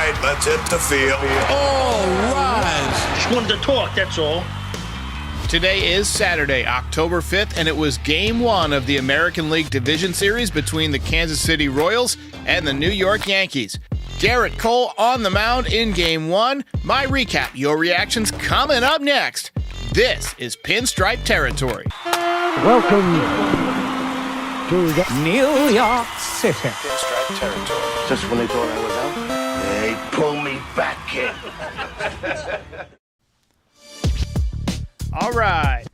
right, let's hit the field. All rise. Just wanted to talk, that's all. Today is Saturday, October 5th, and it was Game 1 of the American League Division Series between the Kansas City Royals and the New York Yankees. Gerrit Cole on the mound in Game 1. My recap, your reactions coming up next. This is Pinstripe Territory. Welcome to the New York City. Pinstripe Territory. Just when they thought I was out, They pull me back, kid. All right.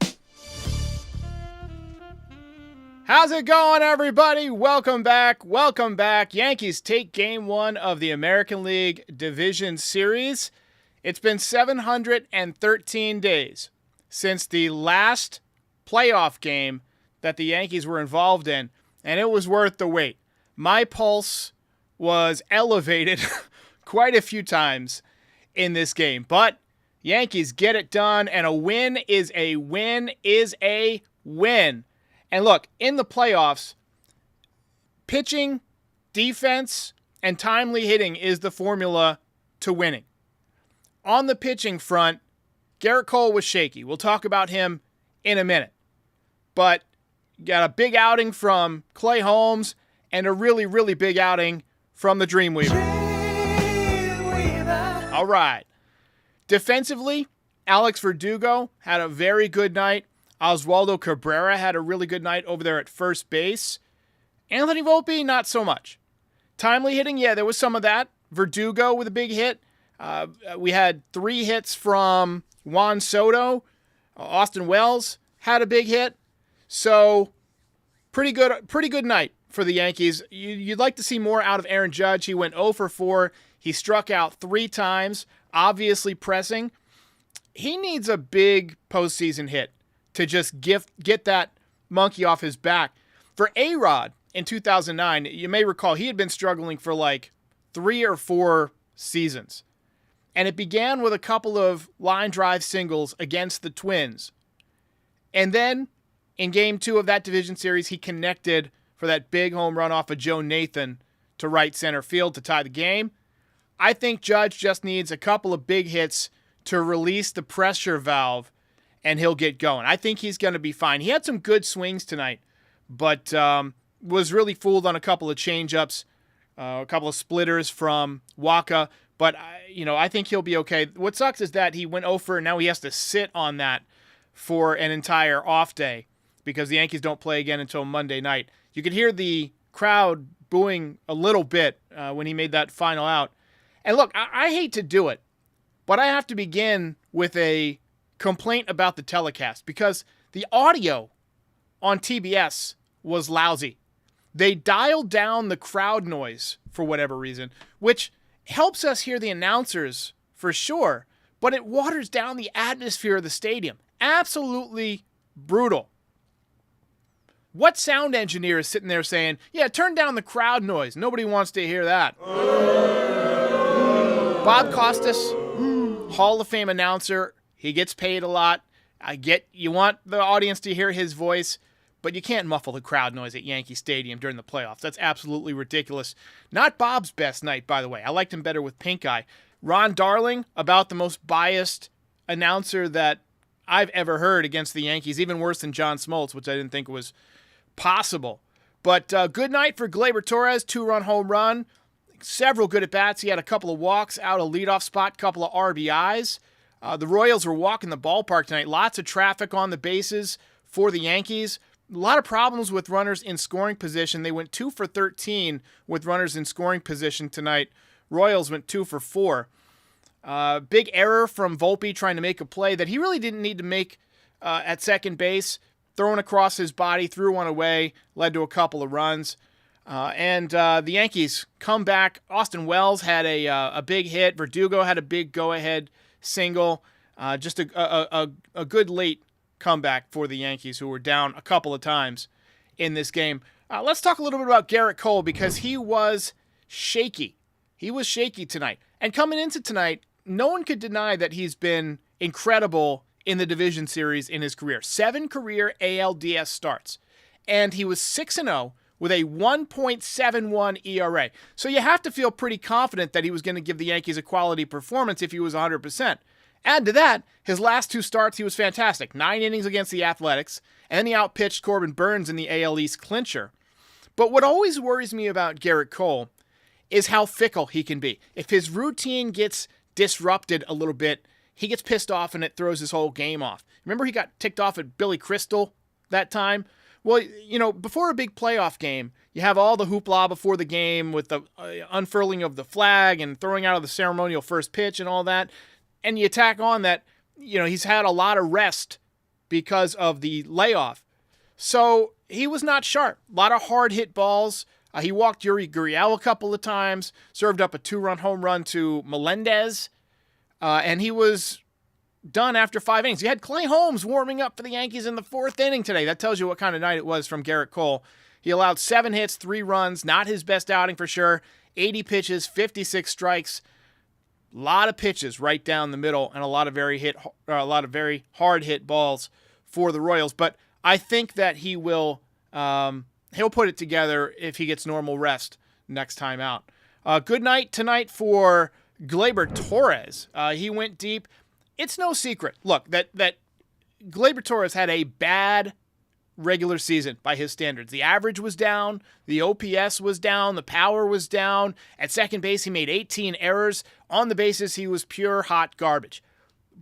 How's it going, everybody? Welcome back. Welcome back. Yankees take Game 1 of the American League Division Series. It's been 713 days since the last playoff game that the Yankees were involved in, and it was worth the wait. My pulse was elevated quite a few times in this game, but Yankees get it done, and a win is a win is a win. And look, in the playoffs, pitching, defense, and timely hitting is the formula to winning. On the pitching front, Gerrit Cole was shaky. We'll talk about him in a minute. But got a big outing from Clay Holmes and a really, really big outing from the Dreamweaver. All right. Defensively, Alex Verdugo had a very good night. Oswaldo Cabrera had a really good night over there at first base. Anthony Volpe, not so much. Timely hitting, yeah, there was some of that. Verdugo with a big hit. We had 3 hits from Juan Soto. Austin Wells had a big hit. So, pretty good night for the Yankees. You'd like to see more out of Aaron Judge. He went 0 for 4. He struck out 3 times, obviously pressing. He needs a big postseason hit to just get that monkey off his back. For A-Rod in 2009, you may recall he had been struggling for like 3 or 4 seasons. And it began with a couple of line drive singles against the Twins. And then in Game 2 of that division series, he connected for that big home run off of Joe Nathan to right center field to tie the game. I think Judge just needs a couple of big hits to release the pressure valve, and he'll get going. I think he's going to be fine. He had some good swings tonight, but was really fooled on a couple of changeups, a couple of splitters from Waka. But, I think he'll be okay. What sucks is that he went 0 for, and now he has to sit on that for an entire off day because the Yankees don't play again until Monday night. You could hear the crowd booing a little bit when he made that final out. And look, I hate to do it, but I have to begin with a complaint about the telecast because the audio on TBS was lousy. They dialed down the crowd noise for whatever reason, which helps us hear the announcers for sure, but it waters down the atmosphere of the stadium. Absolutely brutal. What sound engineer is sitting there saying, yeah, turn down the crowd noise? Nobody wants to hear that. Bob Costas, Hall of Fame announcer. He gets paid a lot. I get you want the audience to hear his voice, but you can't muffle the crowd noise at Yankee Stadium during the playoffs. That's absolutely ridiculous. Not Bob's best night, by the way. I liked him better with pink eye. Ron Darling, about the most biased announcer that I've ever heard against the Yankees, even worse than John Smoltz, which I didn't think was possible. But good night for Gleyber Torres, 2-run home run. Several good at-bats. He had a couple of walks out a leadoff spot, couple of RBIs. The Royals were walking the ballpark tonight. Lots of traffic on the bases for the Yankees. A lot of problems with runners in scoring position. They went 2 for 13 with runners in scoring position tonight. Royals went 2 for 4. Big error from Volpe trying to make a play that he really didn't need to make at second base. Throwing across his body, threw one away, led to a couple of runs. And the Yankees come back. Austin Wells had a big hit. Verdugo had a big go-ahead single. Just a good late comeback for the Yankees, who were down a couple of times in this game. Let's talk a little bit about Gerrit Cole because he was shaky. He was shaky tonight. And coming into tonight, no one could deny that he's been incredible in the division series in his career. 7 career ALDS starts. And he was 6-0 with a 1.71 ERA. So you have to feel pretty confident that he was going to give the Yankees a quality performance if he was 100%. Add to that, his last 2 starts, he was fantastic. 9 innings against the Athletics, and then he outpitched Corbin Burns in the AL East clincher. But what always worries me about Gerrit Cole is how fickle he can be. If his routine gets disrupted a little bit, he gets pissed off and it throws his whole game off. Remember he got ticked off at Billy Crystal that time? Well, before a big playoff game, you have all the hoopla before the game with the unfurling of the flag and throwing out of the ceremonial first pitch and all that. And you tack on that, he's had a lot of rest because of the layoff. So he was not sharp. A lot of hard hit balls. He walked Yuri Gurriel a couple of times, served up a 2-run home run to Melendez, and he was done after 5 innings. You had Clay Holmes warming up for the Yankees in the 4th inning today. That tells you what kind of night it was from Gerrit Cole. He allowed 7 hits, 3 runs, not his best outing for sure. 80 pitches, 56 strikes. A lot of pitches right down the middle, and a lot of very hard hit balls for the Royals. But I think that he will he'll put it together if he gets normal rest next time out. Good night tonight for Gleyber Torres. He went deep. It's no secret. Look, that Gleyber Torres had a bad regular season by his standards. The average was down, the OPS was down, the power was down. At second base, he made 18 errors. On the bases, he was pure hot garbage.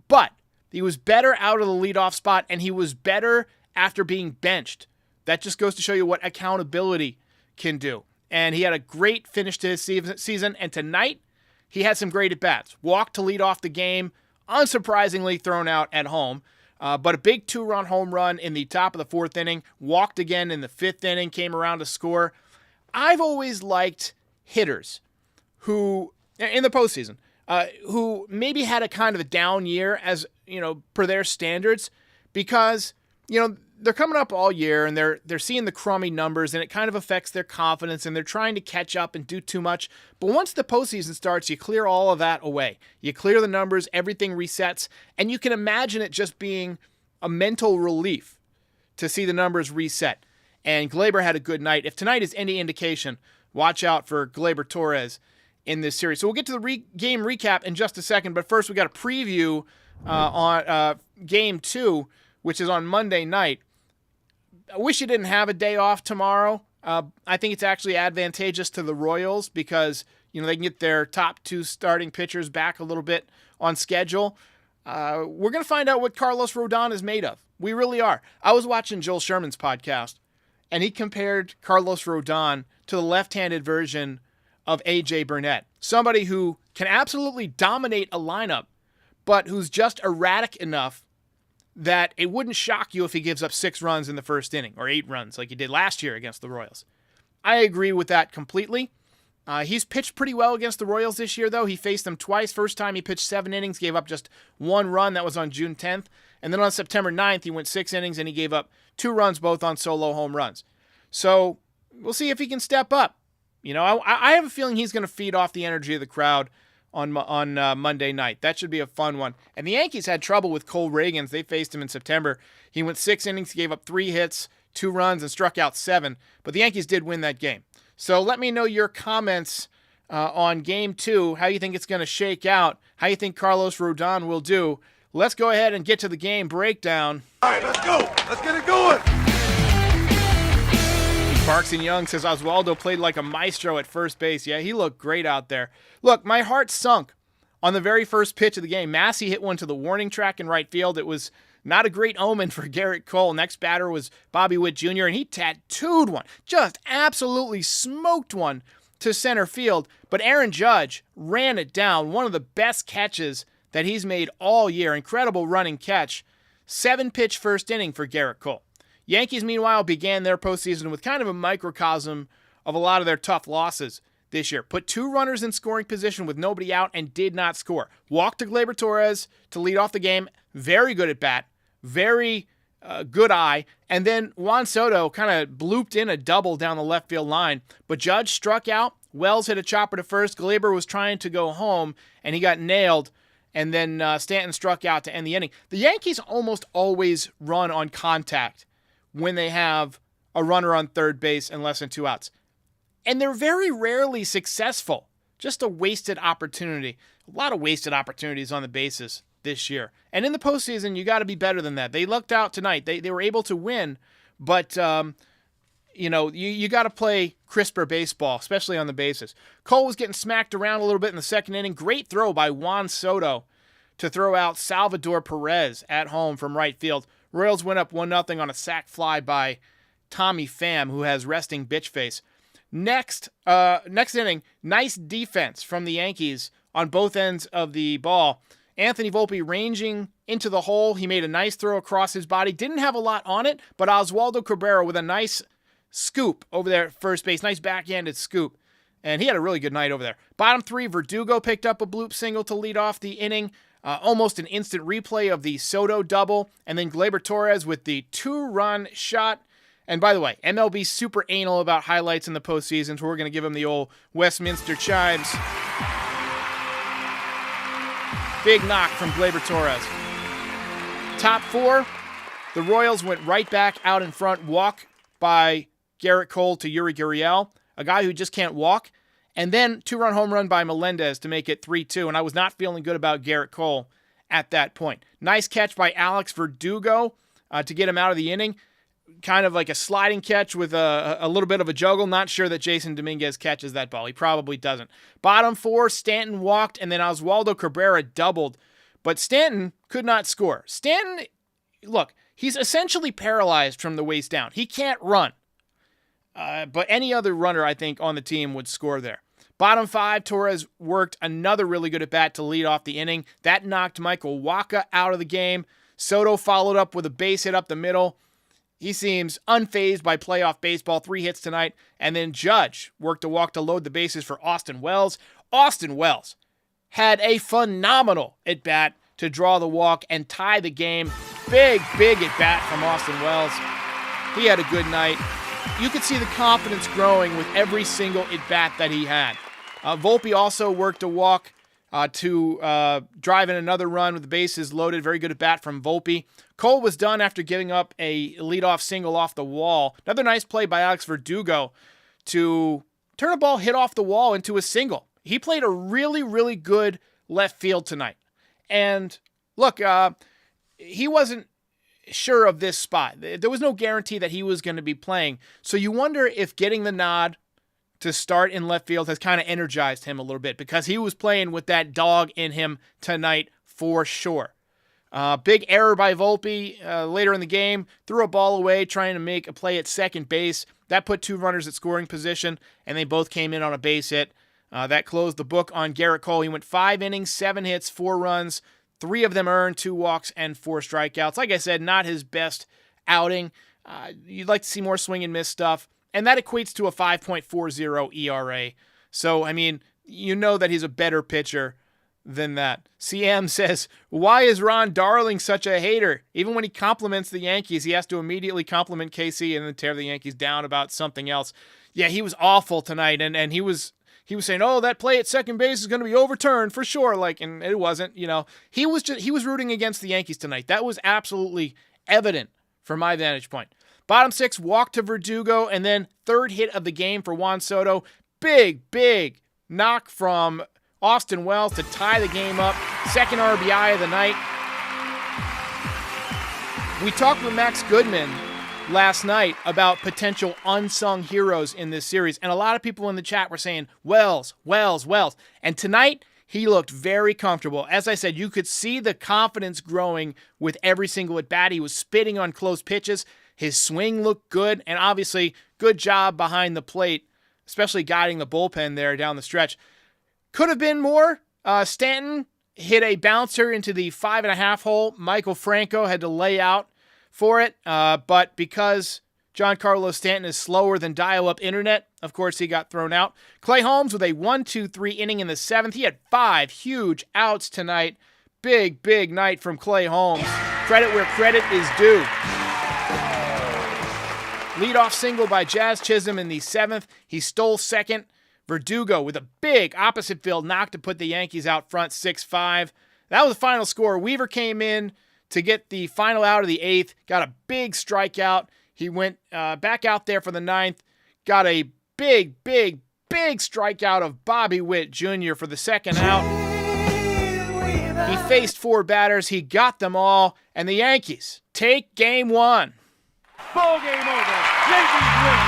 But he was better out of the leadoff spot, and he was better after being benched. That just goes to show you what accountability can do. And he had a great finish to his season, and tonight, he had some great at-bats. Walked to lead off the game, unsurprisingly thrown out at home. But a big 2-run home run in the top of the 4th inning, walked again in the 5th inning, came around to score. I've always liked hitters who, in the postseason, who maybe had a kind of a down year as, per their standards, because, they're coming up all year and they're seeing the crummy numbers and it kind of affects their confidence and they're trying to catch up and do too much. But once the postseason starts, you clear all of that away. You clear the numbers, everything resets, and you can imagine it just being a mental relief to see the numbers reset. And Gleyber had a good night. If tonight is any indication, watch out for Gleyber Torres in this series. So we'll get to the game recap in just a second, but first we got a preview on Game 2, which is on Monday night. I wish you didn't have a day off tomorrow. I think it's actually advantageous to the Royals because, they can get their top 2 starting pitchers back a little bit on schedule. We're going to find out what Carlos Rodon is made of. We really are. I was watching Joel Sherman's podcast, and he compared Carlos Rodon to the left-handed version of A.J. Burnett. Somebody who can absolutely dominate a lineup, but who's just erratic enough that it wouldn't shock you if he gives up 6 runs in the 1st inning or 8 runs like he did last year against the Royals. I agree with that completely. He's pitched pretty well against the Royals this year, though. He faced them twice. First time he pitched 7 innings, gave up just 1 run. That was on June 10th. And then on September 9th, he went 6 innings and he gave up 2 runs, both on solo home runs. So we'll see if he can step up. I have a feeling he's going to feed off the energy of the crowd on Monday night. That should be a fun one. And the Yankees had trouble with Cole Reagans. They faced him in September. He went 6 innings, gave up 3 hits, 2 runs, and struck out 7. But the Yankees did win that game. So let me know your comments on Game 2, how you think it's going to shake out, how you think Carlos Rodon will do. Let's go ahead and get to the game breakdown. All right, let's go. Let's get it going. Parks and Young says Oswaldo played like a maestro at first base. Yeah, he looked great out there. Look, my heart sunk on the very first pitch of the game. Massey hit one to the warning track in right field. It was not a great omen for Gerrit Cole. Next batter was Bobby Witt Jr., and he tattooed one. Just absolutely smoked one to center field. But Aaron Judge ran it down. One of the best catches that he's made all year. Incredible running catch. 7-pitch first inning for Gerrit Cole. Yankees, meanwhile, began their postseason with kind of a microcosm of a lot of their tough losses this year. Put 2 runners in scoring position with nobody out and did not score. Walked to Gleyber Torres to lead off the game. Very good at bat. Very good eye. And then Juan Soto kind of blooped in a double down the left field line. But Judge struck out. Wells hit a chopper to first. Gleyber was trying to go home, and he got nailed. And then Stanton struck out to end the inning. The Yankees almost always run on contact when they have a runner on third base and less than 2 outs. And they're very rarely successful. Just a wasted opportunity. A lot of wasted opportunities on the bases this year. And in the postseason, you got to be better than that. They lucked out tonight. They were able to win, but you got to play crisper baseball, especially on the bases. Cole was getting smacked around a little bit in the second inning. Great throw by Juan Soto to throw out Salvador Perez at home from right field. Royals went up 1-0 on a sac fly by Tommy Pham, who has resting bitch face. Next inning, nice defense from the Yankees on both ends of the ball. Anthony Volpe ranging into the hole. He made a nice throw across his body. Didn't have a lot on it, but Oswaldo Cabrera with a nice scoop over there at first base. Nice backhanded scoop. And he had a really good night over there. Bottom 3, Verdugo picked up a bloop single to lead off the inning. Almost an instant replay of the Soto double. And then Gleyber Torres with the 2-run shot. And by the way, MLB super anal about highlights in the postseason, so we're going to give him the old Westminster chimes. Big knock from Gleyber Torres. Top 4, the Royals went right back out in front. Walk by Garrett Cole to Yuri Gurriel, a guy who just can't walk. And then 2-run home run by Melendez to make it 3-2. And I was not feeling good about Garrett Cole at that point. Nice catch by Alex Verdugo to get him out of the inning. Kind of like a sliding catch with a little bit of a juggle. Not sure that Jason Dominguez catches that ball. He probably doesn't. Bottom 4, Stanton walked, and then Oswaldo Cabrera doubled. But Stanton could not score. Stanton, look, he's essentially paralyzed from the waist down. He can't run. But any other runner, I think, on the team would score there. Bottom 5, Torres worked another really good at-bat to lead off the inning. That knocked Michael Wacha out of the game. Soto followed up with a base hit up the middle. He seems unfazed by playoff baseball. 3 hits tonight. And then Judge worked a walk to load the bases for Austin Wells. Austin Wells had a phenomenal at-bat to draw the walk and tie the game. Big at-bat from Austin Wells. He had a good night. You could see the confidence growing with every single at-bat that he had. Volpe also worked a walk to drive in another run with the bases loaded. Very good at-bat from Volpe. Cole was done after giving up a leadoff single off the wall. Another nice play by Alex Verdugo to turn a ball hit off the wall into a single. He played a really good left field tonight. And look, he wasn't sure of this spot. There was no guarantee that he was going to be playing. So you wonder if getting the nod to start in left field has kind of energized him a little bit, because he was playing with that dog in him tonight for sure. Big error by Volpe later in the game. Threw a ball away trying to make a play at second base. That put 2 runners at scoring position, and they both came in on a base hit. That closed the book on Garrett Cole. He went 5 innings, 7 hits, 4 runs. 3 of them earned, 2 walks, and 4 strikeouts. Like I said, not his best outing. You'd like to see more swing and miss stuff. And that equates to a 5.40 ERA. So, I mean, you know that he's a better pitcher than that. CM says, why is Ron Darling such a hater? Even when he compliments the Yankees, he has to immediately compliment KC and then tear the Yankees down about something else. Yeah, he was awful tonight, and he was saying, oh, that play at second base is going to be overturned for sure. And it wasn't, He was rooting against the Yankees tonight. That was absolutely evident from my vantage point. Bottom 6, walk to Verdugo, and then 3rd hit of the game for Juan Soto. Big knock from Austin Wells to tie the game up. 2nd RBI of the night. We talked with Max Goodman last night about potential unsung heroes in this series, and a lot of people in the chat were saying, Wells. And tonight, he looked very comfortable. As I said, you could see the confidence growing with every single at-bat. He was spitting on close pitches. His swing looked good, and obviously, good job behind the plate, especially guiding the bullpen there down the stretch. Could have been more. Stanton hit a bouncer into the 5.5 hole. Michael Franco had to lay out for it, but because Giancarlo Stanton is slower than dial-up internet, of course, he got thrown out. Clay Holmes with a 1-2-3 inning in the 7th. He had 5 huge outs tonight. Big night from Clay Holmes. Credit where credit is due. Leadoff single by Jazz Chisholm in the 7th. He stole second. Verdugo with a big opposite field knock to put the Yankees out front 6-5. That was the final score. Weaver came in to get the final out of the 8th. Got a big strikeout. He went back out there for the ninth, got a big strikeout of Bobby Witt Jr. for the second out. He faced 4 batters. He got them all, and the Yankees take game 1. Ball game over. Yankees win.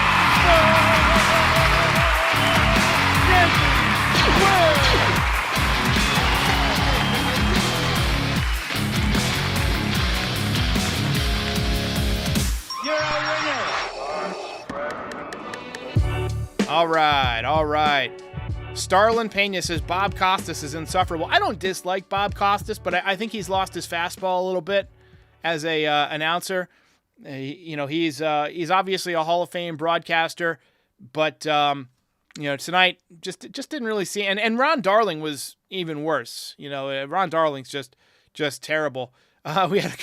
Yankees win. You're a winner. All right. Starlin Pena says Bob Costas is insufferable. I don't dislike Bob Costas, but I think he's lost his fastball a little bit as a announcer. He's obviously a Hall of Fame broadcaster, but tonight just didn't really see. And Ron Darling was even worse. Ron Darling's just terrible. We had a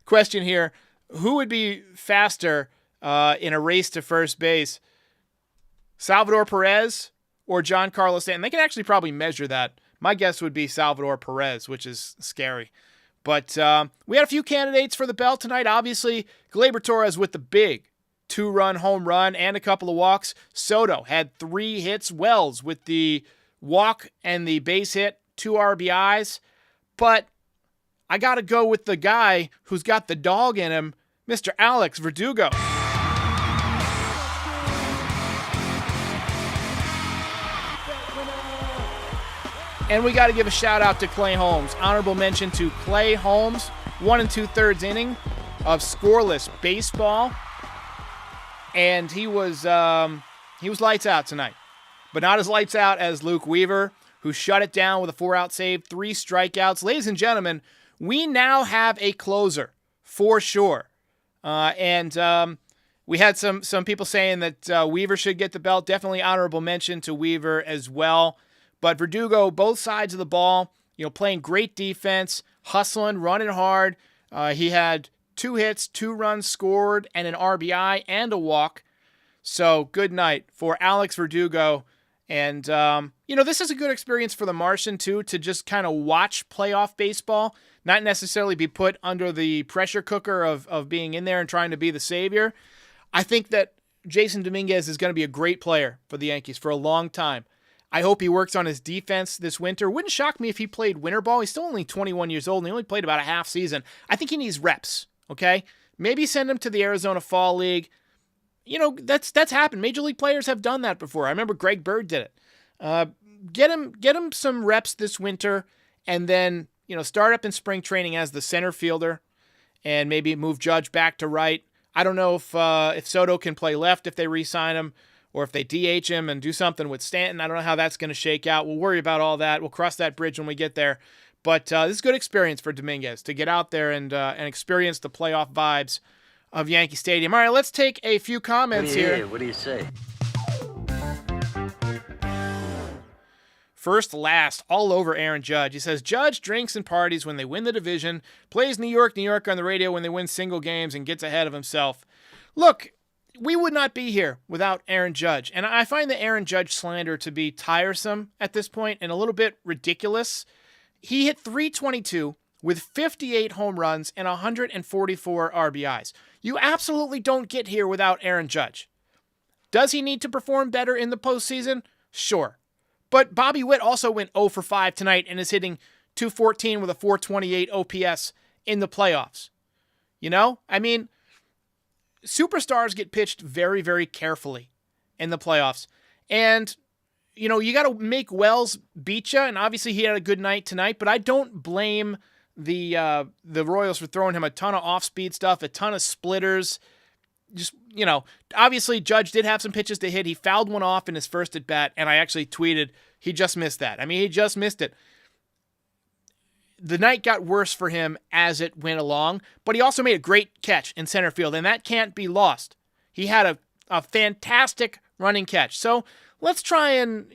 question here: who would be faster in a race to first base, Salvador Perez or Giancarlo Stanton? They can actually probably measure that. My guess would be Salvador Perez, which is scary. But we had a few candidates for the belt tonight. Obviously, Gleyber Torres with the big 2-run home run and a couple of walks. Soto had 3 hits. Wells with the walk and the base hit, 2 RBIs. But I got to go with the guy who's got the dog in him, Mr. Alex Verdugo. And we got to give a shout out to Clay Holmes. Honorable mention to Clay Holmes, 1 2/3 inning of scoreless baseball, and he was lights out tonight, but not as lights out as Luke Weaver, who shut it down with a 4-out save, 3 strikeouts. Ladies and gentlemen, we now have a closer for sure, and we had some people saying that Weaver should get the belt. Definitely honorable mention to Weaver as well. But Verdugo, both sides of the ball, playing great defense, hustling, running hard. He had 2 hits, 2 runs scored, and an RBI and a walk. So good night for Alex Verdugo. And, this is a good experience for the Martian, too, to just kind of watch playoff baseball, not necessarily be put under the pressure cooker of being in there and trying to be the savior. I think that Jason Dominguez is going to be a great player for the Yankees for a long time. I hope he works on his defense this winter. Wouldn't shock me if he played winter ball. He's still only 21 years old, and he only played about a half season. I think he needs reps, okay? Maybe send him to the Arizona Fall League. That's happened. Major league players have done that before. I remember Greg Bird did it. Get him some reps this winter, and then start up in spring training as the center fielder, and maybe move Judge back to right. I don't know if Soto can play left if they re-sign him, or if they DH him and do something with Stanton. I don't know how that's going to shake out. We'll worry about all that. We'll cross that bridge when we get there. But this is a good experience for Dominguez to get out there and experience the playoff vibes of Yankee Stadium. All right, let's take a few comments here. What do you say? First, last, all over Aaron Judge. He says, Judge drinks and parties when they win the division, plays New York on the radio when they win single games, and gets ahead of himself. Look, we would not be here without Aaron Judge. And I find the Aaron Judge slander to be tiresome at this point and a little bit ridiculous. He hit .322 with 58 home runs and 144 RBIs. You absolutely don't get here without Aaron Judge. Does he need to perform better in the postseason? Sure. But Bobby Witt also went 0 for 5 tonight and is hitting .214 with a .428 OPS in the playoffs. Superstars get pitched very, very carefully in the playoffs. And, you got to make Wells beat you, and obviously he had a good night tonight, but I don't blame the Royals for throwing him a ton of off-speed stuff, a ton of splitters. Just, obviously Judge did have some pitches to hit. He fouled one off in his first at-bat, and I actually tweeted, he just missed that. He just missed it. The night got worse for him as it went along, but he also made a great catch in center field, and that can't be lost. He had a fantastic running catch. So let's try and,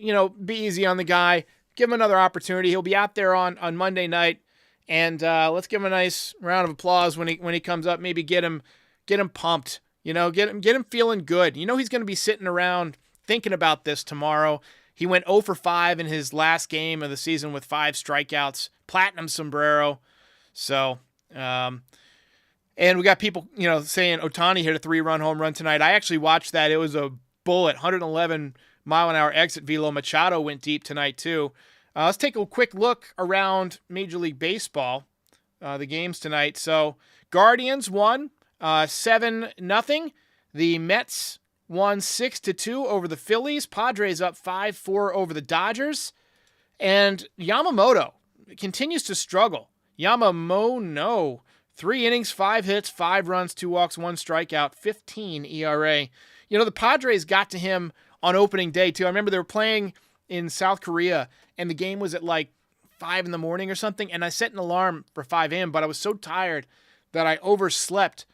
be easy on the guy, give him another opportunity. He'll be out there on Monday night, and let's give him a nice round of applause when he comes up. Maybe get him pumped, get him feeling good. He's going to be sitting around thinking about this tomorrow. He went 0 for 5 in his last game of the season with 5 strikeouts, platinum sombrero. So, And we got people, saying Ohtani hit a 3-run home run tonight. I actually watched that. It was a bullet, 111-mile-an-hour exit velo. Machado went deep tonight, too. Let's take a quick look around Major League Baseball, the games tonight. So, Guardians won 7-0. The Mets won 6-2 over the Phillies. Padres up 5-4 over the Dodgers. And Yamamoto continues to struggle. Yamamoto, 3 innings, 5 hits, 5 runs, 2 walks, 1 strikeout, 15 ERA. The Padres got to him on opening day, too. I remember they were playing in South Korea, and the game was at like 5 in the morning or something, and I set an alarm for 5 a.m., but I was so tired that I overslept,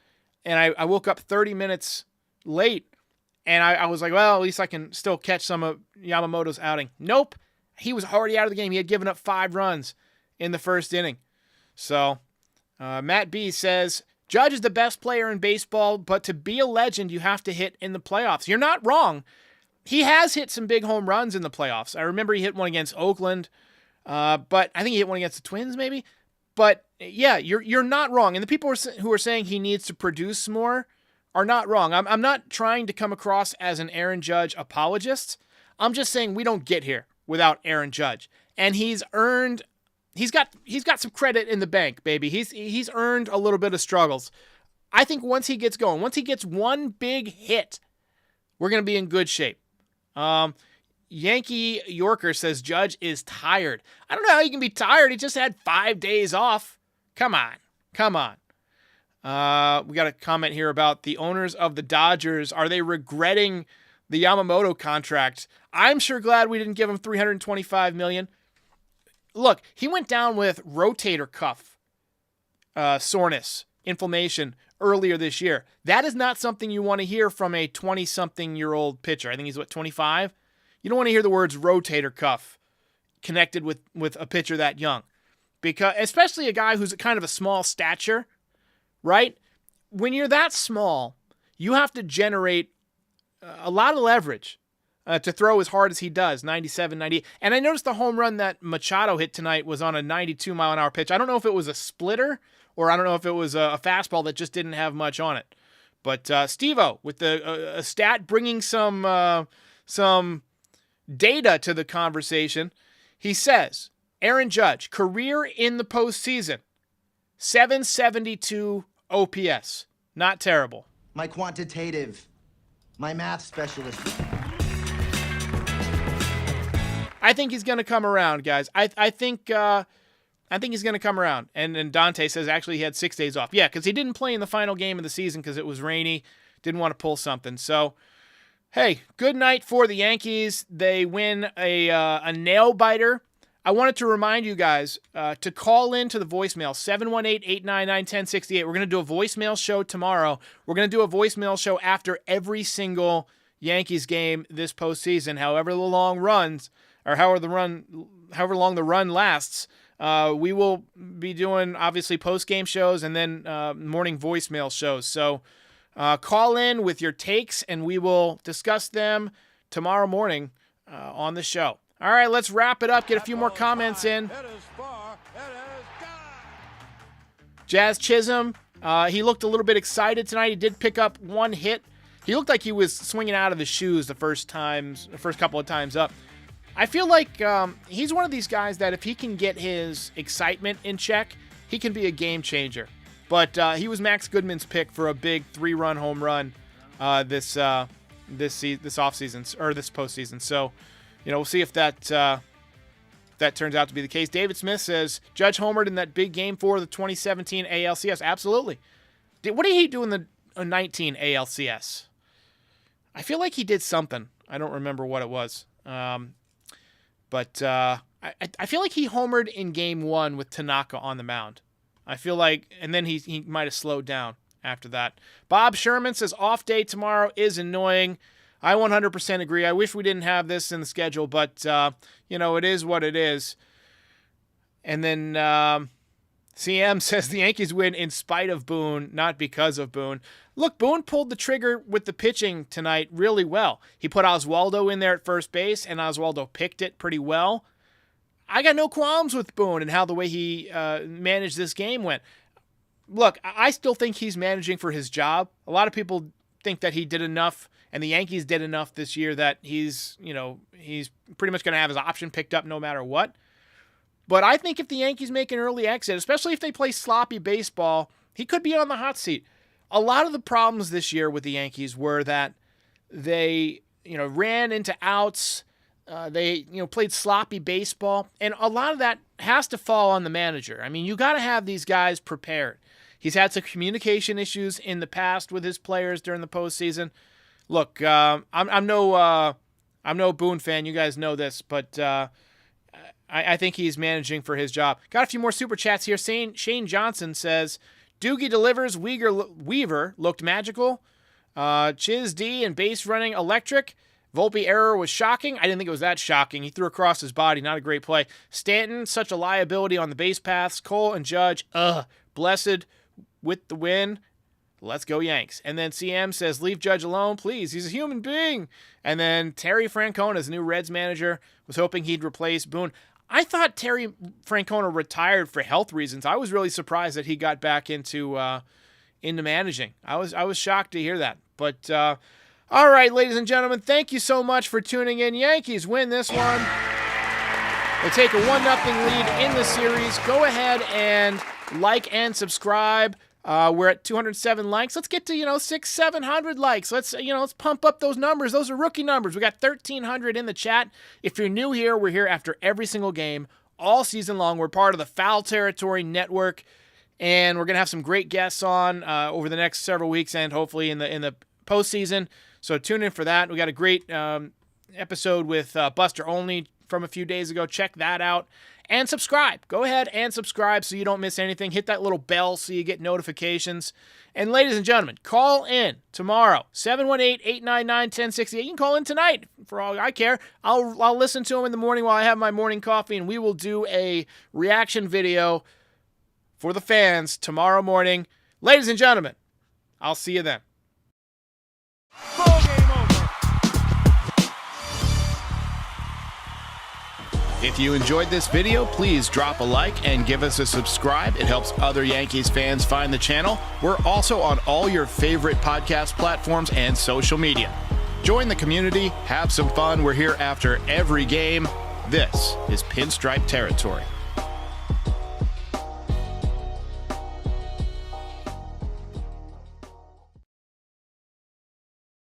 and I woke up 30 minutes late, and I was like, well, at least I can still catch some of Yamamoto's outing. Nope. He was already out of the game. He had given up 5 runs in the first inning. So, Matt B says, Judge is the best player in baseball, but to be a legend, you have to hit in the playoffs. You're not wrong. He has hit some big home runs in the playoffs. I remember he hit one against Oakland, but I think he hit one against the Twins maybe. But yeah, you're not wrong. And the people who are saying he needs to produce more are not wrong. I'm not trying to come across as an Aaron Judge apologist. I'm just saying we don't get here without Aaron Judge. And he's got some credit in the bank, baby. He's earned a little bit of struggles. I think once he gets going, once he gets one big hit, we're going to be in good shape. Yankee Yorker says Judge is tired. I don't know how he can be tired. He just had 5 days off. Come on. We got a comment here about the owners of the Dodgers. Are they regretting the Yamamoto contract? I'm sure glad we didn't give him $325 million. Look, he went down with rotator cuff soreness, inflammation earlier this year. That is not something you want to hear from a 20-something-year-old pitcher. I think he's, 25? You don't want to hear the words rotator cuff connected with a pitcher that young. Because, especially a guy who's kind of a small stature, right? When you're that small, you have to generate a lot of leverage to throw as hard as he does, 97, 98. And I noticed the home run that Machado hit tonight was on a 92-mile-an-hour pitch. I don't know if it was a splitter or I don't know if it was a fastball that just didn't have much on it. But Steve-O with a stat bringing some data to the conversation. He says, Aaron Judge, career in the postseason, 772 OPS. Not terrible. My math specialist. I think he's going to come around, guys. I think he's going to come around. And Dante says actually he had 6 days off. Yeah, because he didn't play in the final game of the season because it was rainy. Didn't want to pull something. So, hey, good night for the Yankees. They win a nail biter. I wanted to remind you guys to call in to the voicemail, 718-899-1068. We're going to do a voicemail show tomorrow. We're going to do a voicemail show after every single Yankees game this postseason, however long the run lasts. We will be doing, obviously, post-game shows and then morning voicemail shows. So call in with your takes, and we will discuss them tomorrow morning on the show. All right, let's wrap it up. Get a few more comments in. Jazz Chisholm, he looked a little bit excited tonight. He did pick up one hit. He looked like he was swinging out of his shoes the first couple of times up. I feel like he's one of these guys that if he can get his excitement in check, he can be a game changer. But he was Max Goodman's pick for a big 3-run home run this offseason or this postseason. So, we'll see if that turns out to be the case. David Smith says Judge homered in that big game for the 2017 ALCS. Absolutely. What did he do in the 19 ALCS? I feel like he did something. I don't remember what it was. But I feel like he homered in game 1 with Tanaka on the mound. I feel like, and then he might have slowed down after that. Bob Sherman says off day tomorrow is annoying. I 100% agree. I wish we didn't have this in the schedule, but, it is what it is. And then CM says the Yankees win in spite of Boone, not because of Boone. Look, Boone pulled the trigger with the pitching tonight really well. He put Oswaldo in there at first base, and Oswaldo picked it pretty well. I got no qualms with Boone and how the way he managed this game went. look, I still think he's managing for his job. A lot of people think that he did enough and the Yankees did enough this year that he's pretty much going to have his option picked up no matter what. But I think if the Yankees make an early exit, especially if they play sloppy baseball, he could be on the hot seat. A lot of the problems this year with the Yankees were that they, ran into outs. They played sloppy baseball, and a lot of that has to fall on the manager. I mean, you got to have these guys prepared. He's had some communication issues in the past with his players during the postseason. Look, I'm no Boone fan. You guys know this, but I think he's managing for his job. Got a few more super chats here. Shane Johnson says, Doogie delivers. Weaver looked magical. Chiz D and base running electric. Volpe error was shocking. I didn't think it was that shocking. He threw across his body. Not a great play. Stanton, such a liability on the base paths. Cole and Judge, blessed with the win. Let's go Yanks. And then CM says, leave Judge alone, please. He's a human being. And then Terry Francona, as new Reds manager, was hoping he'd replace Boone. I thought Terry Francona retired for health reasons. I was really surprised that he got back into managing. I was shocked to hear that. But all right, ladies and gentlemen, thank you so much for tuning in. Yankees win this one. They take a 1-0 lead in the series. Go ahead and like and subscribe. We're at 207 likes. Let's get to 600-700 likes. Let's pump up those numbers. Those are rookie numbers. We got 1,300 in the chat. If you're new here, we're here after every single game all season long. We're part of the Foul Territory Network, and we're gonna have some great guests on over the next several weeks and hopefully in the postseason. So tune in for that. We got a great episode with Buster Olney from a few days ago. Check that out. And subscribe. Go ahead and subscribe so you don't miss anything. Hit that little bell so you get notifications. And ladies and gentlemen, call in tomorrow, 718-899-1068. You can call in tonight for all I care. I'll listen to them in the morning while I have my morning coffee, and we will do a reaction video for the fans tomorrow morning. Ladies and gentlemen, I'll see you then. Ball game over. If you enjoyed this video, please drop a like and give us a subscribe. It helps other Yankees fans find the channel. We're also on all your favorite podcast platforms and social media. Join the community, have some fun. We're here after every game. This is Pinstripe Territory.